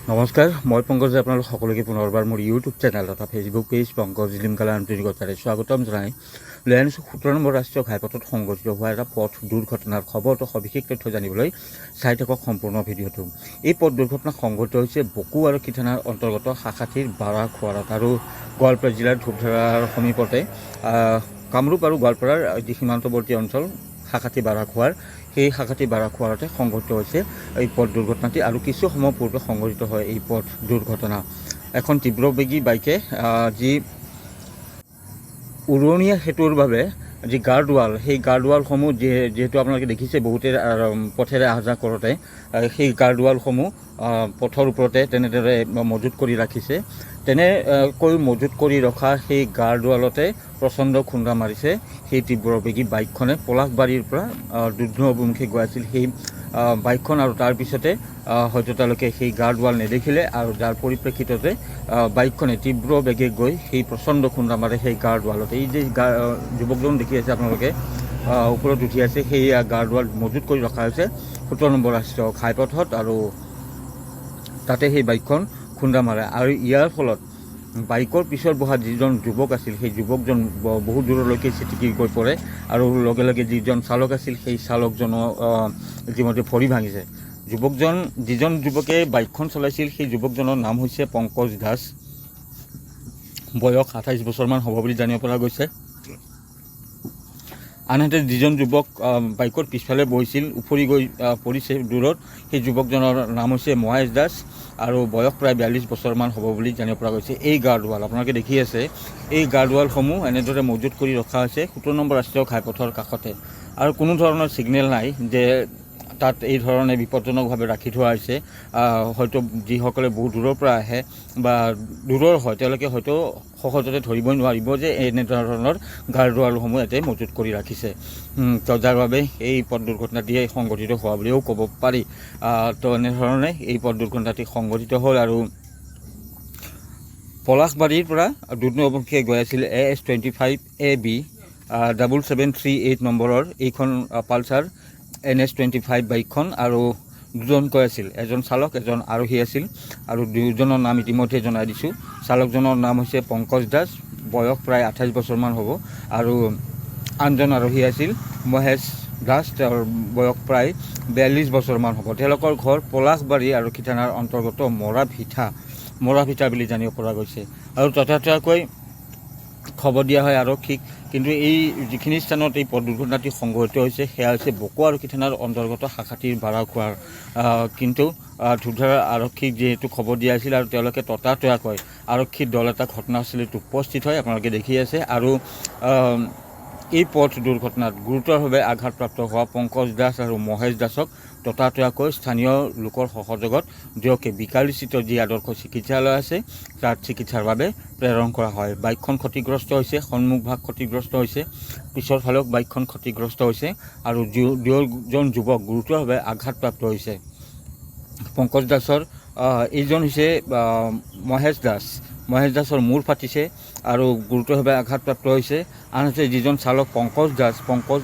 নমস্কাৰ, মই পংকজে আপোনালোক সকলোকে পুনৰবাৰ মোৰ ইউটিউব চেনেল তথা ফেচবুক পেজ পংকজ জিলিমকালা আন্তৰিকতাৰে স্বাগতম জনাই লৈ আনিছোঁ 17 নম্বৰ ৰাষ্ট্ৰীয় ঘাইপথত সংঘটিত হোৱা এটা পথ দুৰ্ঘটনাৰ খবৰটো সবিশেষ তথ্য জানিবলৈ চাই থাকক সম্পূৰ্ণ ভিডিঅ'টো। এই পথ দুৰ্ঘটনা সংঘটিত হৈছে বকো আৰক্ষী থানাৰ অন্তৰ্গত শাখাথিৰ বাৰাখোৱাৰত আৰু গোৱালপাৰা জিলাৰ ধূপধাৰাৰ সমীপতে কামৰূপ আৰু গোৱালপাৰাৰ যি সীমান্তৱৰ্তী অঞ্চল শাখাথি বাৰাখোৱাৰ সেই শাখাথি বাৰাখোৱাৰতে সংঘটিত হৈছে এই পথ দুৰ্ঘটনাটি। আৰু কিছু সময় পূৰ্বে সংঘটিত হয় এই পথ দুৰ্ঘটনা। এখন তীব্ৰবেগী বাইকে যি উৰণীয়া সেতুৰ বাবে যি গাৰ্ডৱাল, সেই গাৰ্ডৱালসমূহ যিহেতু আপোনালোকে দেখিছে বহুতে পথেৰে অহা যোৱা কৰোঁতে সেই গাৰ্ডৱালসমূহ পথৰ ওপৰতে তেনেদৰে মজুত কৰি ৰাখিছে। তেনেকৈ মজুত কৰি ৰখা সেই গাৰ্ডৱালতে প্ৰচণ্ড খুন্দা মাৰিছে সেই তীব্ৰবেগী বাইকখনে। পলাশবাৰীৰ পৰা দুধনৈ অভিমুখে গৈ আছিল সেই বাইকখন, আৰু তাৰপিছতে হয়তো তেওঁলোকে সেই গাৰ্ডৱাল নেদেখিলে আৰু যাৰ পৰিপ্ৰেক্ষিততে বাইকখনে তীব্ৰ বেগে গৈ সেই প্ৰচণ্ড খুন্দা মাৰে সেই গাৰ্ডৱালতে। এই যে যুৱকজন দেখি আছে আপোনালোকে ওপৰত উঠি আছে, সেই গাৰ্ডৱাল মজুত কৰি ৰখা হৈছে 17 নম্বৰ ৰাষ্ট্ৰীয় ঘাইপথত, আৰু তাতে সেই বাইকখন খুন্দা মাৰে। আৰু ইয়াৰ ফলত বাইকৰ পিছত বহা যিজন যুৱক আছিল সেই যুৱকজন বহু দূৰলৈকে ছিটিকি গৈ পৰে, আৰু লগে লগে যিজন চালক আছিল সেই চালকজনো ইতিমধ্যে ভৰি ভাঙিছে। যিজন যুৱকে বাইকখন চলাইছিল সেই যুৱকজনৰ নাম হৈছে পংকজ দাস, বয়স 28 বছৰমান হ'ব বুলি জানিব পৰা গৈছে। আনহাতে যিজন যুৱক বাইকৰ পিছফালে বহিছিল উফৰি গৈ পৰিছে দূৰত, সেই যুৱকজনৰ নাম হৈছে মহেশ দাস আৰু বয়স প্ৰায় 42 বছৰমান হ'ব বুলি জানিব পৰা গৈছে। এই গাৰ্ডৱাল আপোনালোকে দেখি আছে, এই গাৰ্ডৱালসমূহ এনেদৰে মজুত কৰি ৰখা হৈছে 17 নম্বৰ ৰাষ্ট্ৰীয় ঘাইপথৰ কাষতে, আৰু কোনো ধৰণৰ ছিগনেল নাই যে তাত এই ধৰণে বিপদজনকভাৱে ৰাখি থোৱা হৈছে। হয়তো যিসকলে বহু দূৰৰ পৰা আহে বা দূৰৰ হয় তেওঁলোকে হয়তো সহজতে ধৰিবই নোৱাৰিব যে এনেধৰণৰ গাৰ্ডৱালসমূহ ইয়াতে মজুত কৰি ৰাখিছে, তো যাৰ বাবে এই পথ দুৰ্ঘটনাটি সংঘটিত হোৱা বুলিও ক'ব পাৰি। তো এনেধৰণে এই পথ দুৰ্ঘটনাটি সংঘটিত হ'ল, আৰু পলাশবাৰীৰ পৰা দুধনৈ অভিমুখে গৈ আছিল AS25 AB 7738 নম্বৰৰ এইখন পালচাৰ NS25 বাইকখন, আৰু দুজনকৈ আছিল, এজন চালক এজন আৰোহী আছিল, আৰু দুজনৰ নাম ইতিমধ্যে জনাই দিছোঁ। চালকজনৰ নাম হৈছে পংকজ দাস, বয়স প্ৰায় 28 বছৰমান হ'ব, আৰু আনজন আৰোহী আছিল মহেশ দাস, তেওঁৰ বয়স প্ৰায় 42 বছৰমান হ'ব। তেওঁলোকৰ ঘৰ পলাশবাৰী আৰক্ষী থানাৰ অন্তৰ্গত মৰাভিটা বুলি জানিব পৰা গৈছে, আৰু তথাপিকৈ খবৰ দিয়া হয় আৰক্ষীক। কিন্তু এই যিখিনি স্থানত এই পথ দুৰ্ঘটনাটি সংঘটিত হৈছে সেয়া হৈছে বকো আৰক্ষী থানাৰ অন্তৰ্গত শাখাথিৰ বাৰাখোৱাৰ। কিন্তু ধূপধাৰা আৰক্ষীক যিহেতু খবৰ দিয়া আছিল আৰু তেওঁলোকে ততাতৈয়াকৈ আৰক্ষীৰ দল এটা ঘটনাস্থলীত উপস্থিত হয়, আপোনালোকে দেখি আছে। আৰু এই পথ দুৰ্ঘটনাত গুৰুতৰভাৱে আঘাতপ্ৰাপ্ত হোৱা পংকজ দাস আৰু মহেশ দাসক ততাতৈয়াকৈ স্থানীয় লোকৰ সহযোগত দিয়কে বিকালীস্থিত যি আদৰ্শ চিকিৎসালয় আছে তাত চিকিৎসাৰ বাবে প্ৰেৰণ কৰা হয়। বাইকখন ক্ষতিগ্ৰস্ত হৈছে, সন্মুখভাগ ক্ষতিগ্ৰস্ত হৈছে, পিছৰ ফালেও বাইকখন ক্ষতিগ্ৰস্ত হৈছে, আৰু দুয়োজন যুৱক গুৰুতৰভাৱে আঘাতপ্ৰাপ্ত হৈছে। পংকজ দাসৰ এইজন হৈছে মহেশ দাসৰ মূৰ ফাটিছে আৰু গুৰুতৰভাৱে আঘাতপ্ৰাপ্ত হৈছে। আনহাতে যিজন চালক পংকজ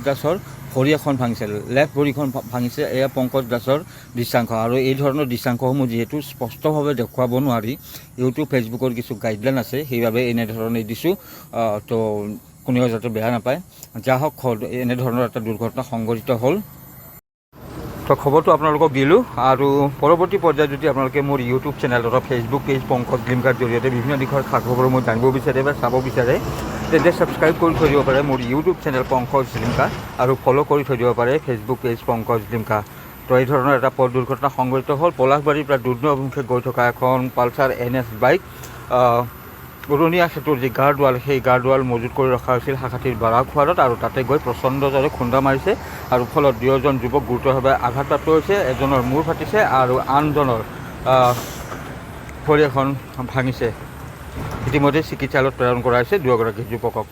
দাসৰ ভৰি এখন ভাঙিছে, লেফ্ট ভৰিখন ভাঙিছে। এয়া পংকজ দাসৰ দৃশ্যাংশ, আৰু এই ধৰণৰ দৃশ্যাংশসমূহ যিহেতু স্পষ্টভাৱে দেখুৱাব নোৱাৰি, ইউটিউব ফেচবুকৰ কিছু গাইডলাইন আছে, সেইবাবে এনেধৰণে দিছোঁ, তো কোনেও যাতে বেয়া নাপায়। যা হওক, এনেধৰণৰ এটা দুৰ্ঘটনা সংঘটিত হ'ল। তো খবৰটো আপোনালোকক দিলোঁ, আৰু পৰৱৰ্তী পৰ্যায়ত যদি আপোনালোকে মোৰ ইউটিউব চেনেল তথা ফেচবুক পেজ পংকজ জিলিমকাৰ জৰিয়তে বিভিন্ন দিশৰ খা খবৰ মই জানিব বিচাৰে বা চাব বিচাৰে, তেন্তে ছাবস্ক্ৰাইব কৰি থৈ দিব পাৰে মোৰ ইউটিউব চেনেল পংকজ জিলিমকা, আৰু ফ'ল' কৰি থৈ দিব পাৰে ফেচবুক পেজ পংকজ জিলিমকা। তো এই ধৰণৰ এটা পথ দুৰ্ঘটনা সংঘটিত হ'ল। পলাশবাৰীৰ পৰা দুধনৈ অভিমুখে গৈ থকা এখন পালচাৰ NS বাইক উৰণীয়া সেতুৰ যি গাৰ্ডৱাল, সেই গাৰ্ডৱাল মজুত কৰি ৰখা হৈছিল শাখাথিৰ বাৰাখোৱাৰত, আৰু তাতে গৈ প্ৰচণ্ডভাৱে খুন্দা মাৰিছে, আৰু ফলত দুয়োজন যুৱক গুৰুতৰভাৱে আঘাতপ্ৰাপ্ত হৈছে। এজনৰ মূৰ ফাটিছে আৰু আনজনৰ ভৰি এখন ভাঙিছে। ইতিমধ্যে চিকিৎসালয়ত প্ৰেৰণ কৰা হৈছে দুয়োগৰাকী যুৱকক।